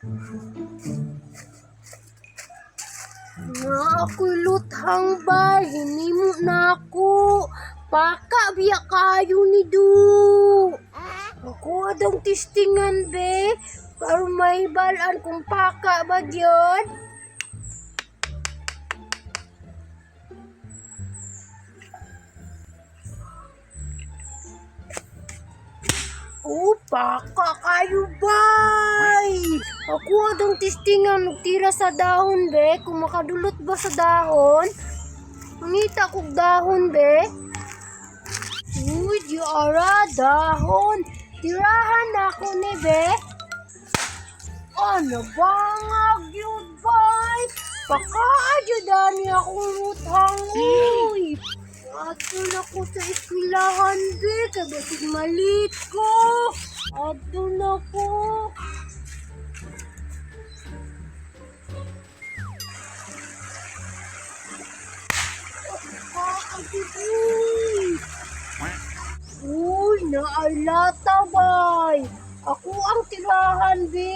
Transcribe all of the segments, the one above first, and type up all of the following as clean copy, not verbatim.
Nga ako'y luthang bay, hinimo na ako. Paka biya kayo ni Du. Ako adong testingan be, para may balaan kung paka ba yun. Oh, baka kayo bay! Ako adong testingan magtira sa dahon be, kung makadulot ba sa dahon. Mangita kog dahon be. Uy, di ara dahon. Tirahan ako ni be. Ano bangag yun bay? Baka ajudan niya akong luthang uy. Ato na ko sa eskwelahan be, kabasig malit ko. Ato na ko. Uy, naalata bay. Ako ang tirahan be.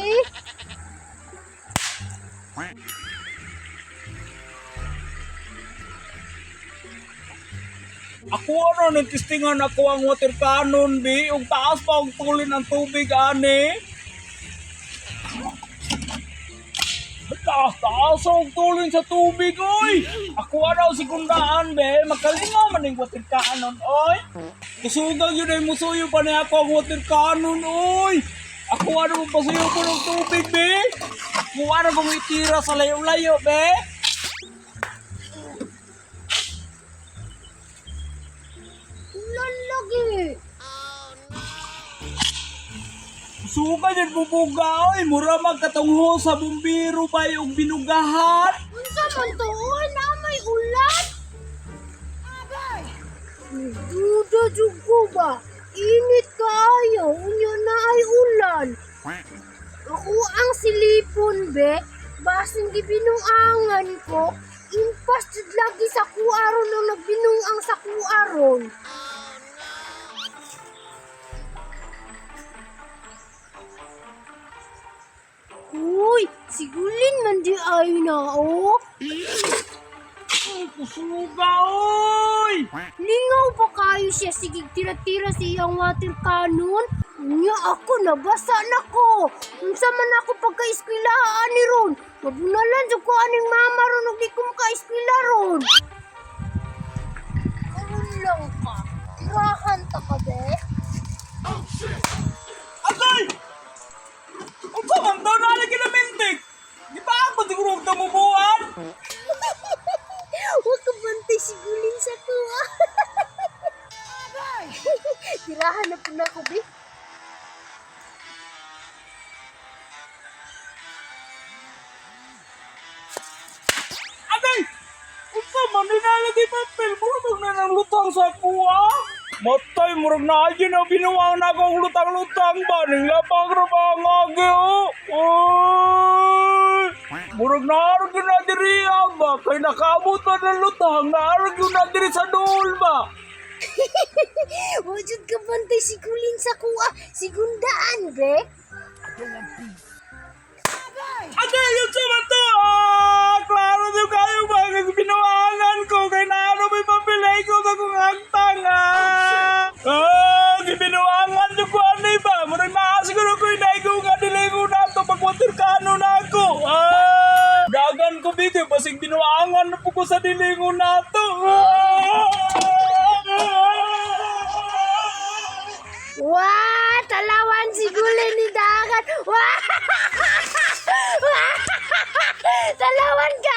Ako nagtistingan ako ang water cannon bi, ug taas pa og tulin ang tubig ani. Taas og tulin sa tubig oy. Ako sigundaan be, makalingaw man ning water cannon oy. Kusugag yun ay musuyo pa niya ako ang water cannon oy. Ako magpasuyo ko ng tubig be. Ako kung itira sa layo-layo be. Lagi. Suka yan bubuga oy, mura magkatungho sa bumbiro ba yung binugahan? Unsa man to? Uy, na may ulan? Abay! Duda jud ko ba? Init kaayo, unyo na ay ulan. Ako ang silipon be, basin gibinuangan ko, impas jud lagi sa kuaron nang nagbinuang sa kuaron. Uy, sigulin man di ay na, oh. Ay, kusuga oy! Lingaw pa kayo siya, sige tira-tira sa iyang water cannon. Unya ako, nabasa na ko. Unsa man ako pagka-eskwelahan ni Ron. Mabunalan dyan ko aning mama ron, ug di ko maka-eskwela ron. Karoon lang ka. Tirahan ta ka, be. Agay! Ang samang daw na lagi na mintik! Di ba ako siguro ang tamubuan? Huwag ka bantay sigulin sa tuwa. Tirahan na po na ako, be. Agay! Ang samang di na lagi papel mo na nang lutang sa kuwa? Matay, murag na aja na binuwang na akong lutang-lutang ba? Ning lapang rabang agi o! Oy! Murag na arag yun na diri ba? Kay nakaabot ba ng lutang? Na arag yun na diri sa dool ba? Wajud ka bantay sigulin sa kuwa. Sigundaan, be. Agay, yung sama to! Klaro nyo kayo ba? Kasi binuwangan ko. Kay naano may papilay ko sa kong hagtang gibinuwangan nyo ko ano ba? Murag nakasiguro ko yung naigaw nga nilay ko na ito pag water cannon na ako. Dagan ko bigay. Basig binuwangan na po ko sa nilay ko na ito. Wah, talawan sigulin ni dagat. Wah! Talawan ka